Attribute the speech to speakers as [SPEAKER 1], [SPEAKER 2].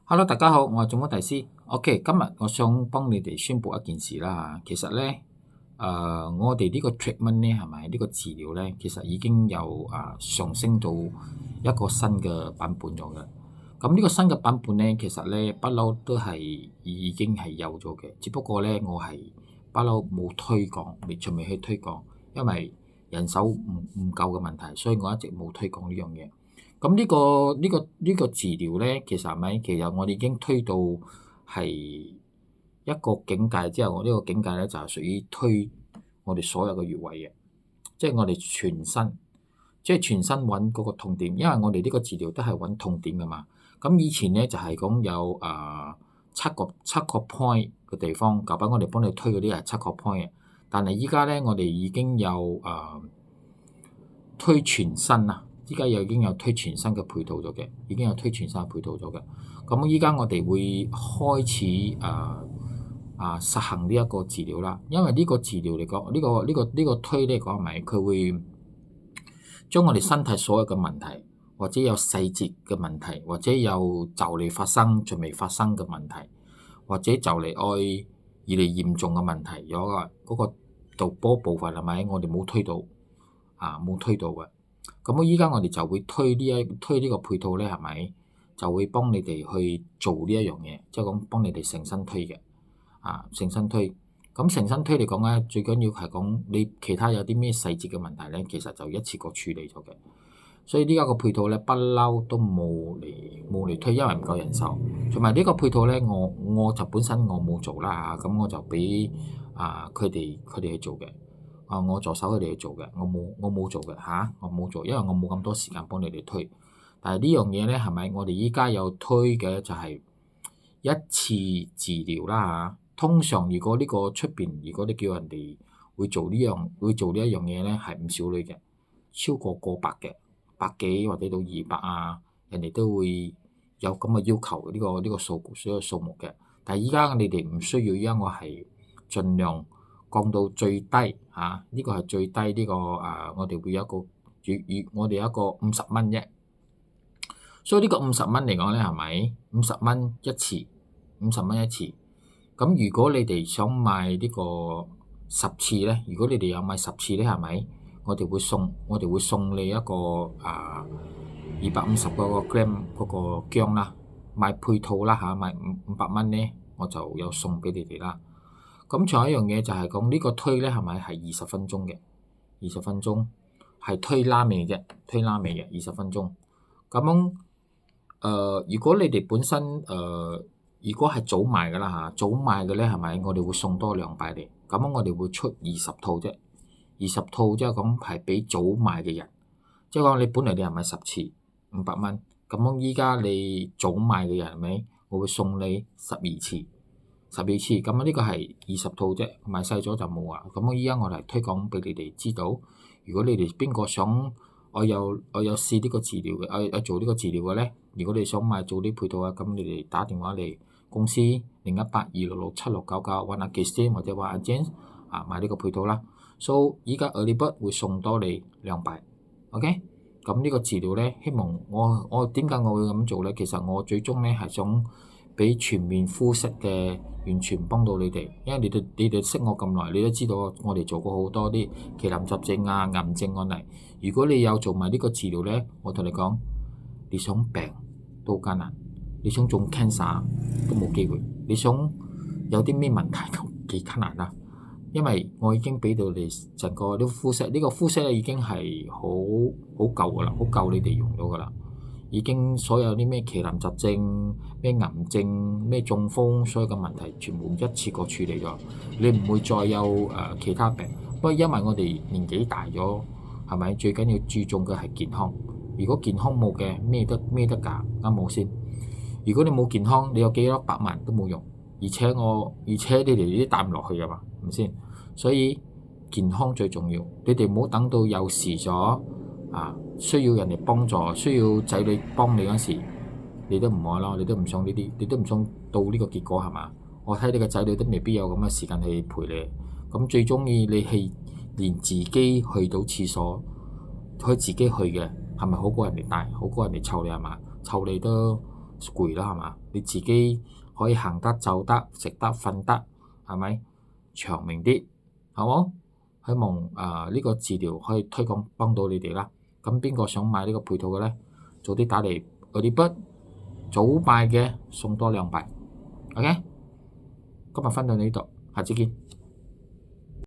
[SPEAKER 1] Hello，大家好，我係總統大師。OK，今日我想幫你哋宣佈一件事啦。其實咧，我哋呢個 treatment 咧，係咪呢個治療咧，其實已經有上升到一個新嘅版本咗嘅。咁呢個新嘅版本咧，其實咧不嬲都係已經係有咗嘅，只不過咧我係不嬲冇推廣，仲未去推廣，因為人手唔夠嘅問題，所以我一直冇推廣呢樣嘢。咁呢個治療咧，其實係咪？其實我哋已經推到係一個境界之後，我呢個境界咧就係屬於推我哋所有嘅穴位嘅，即係我哋全身，即係全身揾嗰個痛點，因為我哋呢個治療都係揾痛點噶嘛。咁以前咧就係講有七個 point 嘅地方，舊版我哋幫你推嗰啲係七個 point 嘅，但係依家咧我哋已經有推全身啊！依家又已經有推全身嘅配套咗嘅，已經有推全身嘅配套咗嘅。咁依家我哋會開始實行呢一個治療啦。因為呢個治療嚟講，呢個推嚟講，係咪佢會將我哋身體所有嘅問題，或者有細節嘅問題，或者有就嚟發生仲未發生嘅問題，或者就嚟越嚟嚴重嘅問題，有嗰個導波部分係咪？我哋冇推到冇推到嘅。咁依家我哋就會推呢個配套咧，係咪就會幫你哋去做呢一樣嘢，即係講幫你哋成身推嘅成身推。咁成身推嚟講咧，最緊要係講你其他有啲咩細節嘅問題咧，其實就一次過處理咗嘅。所以呢家個配套咧，不嬲都冇嚟推，因為唔夠人手。同埋呢個配套咧，我就本身我冇做啦咁我就俾佢哋去做嘅。我助手佢哋去做嘅，我冇做嘅我冇做，因為我冇咁多時間幫你哋推。但係呢樣嘢咧，係咪我哋依家有推嘅就係一次治療啦。通常如果呢個出邊，如果你叫人哋會做呢一樣嘢咧，係唔少女嘅，超過百嘅，百幾或者到200人哋都會有咁嘅要求呢個數目嘅。但係依家你哋唔需要，因為我係盡量降到最低呢個係最低呢個我哋會有一個我哋有一個50蚊啫。所以呢個50蚊嚟講咧，係咪50蚊一次？50蚊一次。咁如果你哋想買呢個10次咧，如果你哋有買10次咧，係咪？我哋會送你一個250嗰個 gram 嗰個薑啦，買配套啦買500蚊咧，我就有送俾你哋啦。咁仲有一樣嘢就係講呢個推咧，係咪係20分鐘嘅？20分鐘係推拉尾嘅20分鐘。咁如果你哋本身如果係早買嘅啦早買嘅咧，係咪我哋會送多200嚟？咁我哋會出20套啫，20套即係講係俾早買嘅人，即係講你本嚟你係買10次500蚊，咁依家你早買嘅人係咪？我會送你12次。咁呢個係20套啫，買細咗就冇啊。咁依家我嚟推廣俾你哋知道，如果你哋邊個想我有試呢個治療嘅，我做呢個治療嘅咧，如果你想買做啲配套咁你哋打電話嚟公司0182667699揾阿 Jason 或者揾阿 James 買呢個配套啦。So 依家 early bird 會送多你200，OK？咁呢個治療咧，希望我點解我會咁做咧？其實我最終咧係想俾全面膚色嘅完全幫到你哋，因為你哋識我咁耐，你都知道我哋做過好多啲奇難雜症癌症案例。如果你有做埋呢個治療咧，我同你講，你想病都好艱難，你想中 cancer 都冇機會，你想有啲咩問題都幾艱難啦。因為我已經俾到你成個啲膚色，呢個膚色咧已經係好舊噶啦，好夠你哋用咗噶啦。已經所有啲咩奇難雜症、咩癌症、咩中風，所有嘅問題全部一次過處理咗，你唔會再有其他病。不過因為我哋年紀大咗，係咪最緊要注重嘅係健康？如果健康冇嘅，咩得㗎？啱冇先？如果你冇健康，你有幾多百萬都冇用，而且你哋都帶唔落去㗎嘛，係咪先？所以健康最重要，你哋唔好等到有事咗需要人哋幫助，需要仔女幫你嗰時，你都唔愛咯，你都唔想呢啲，你都唔想到呢個結果係嘛？我睇你個仔女都未必有咁嘅時間去陪你，咁最中意你係連自己去到廁所可以自己去嘅，係咪好過人哋帶，好過人哋湊你係嘛？湊你都攰啦，係嘛？你自己可以行得、走得、食得、瞓得，係咪長命啲？好冇？希望呢個治療可以推廣幫到你哋啦。咁邊個想買呢個配套嘅咧？早啲打嚟嗰啲筆，早買嘅送多2幣。OK，今日分享到呢度，下次見。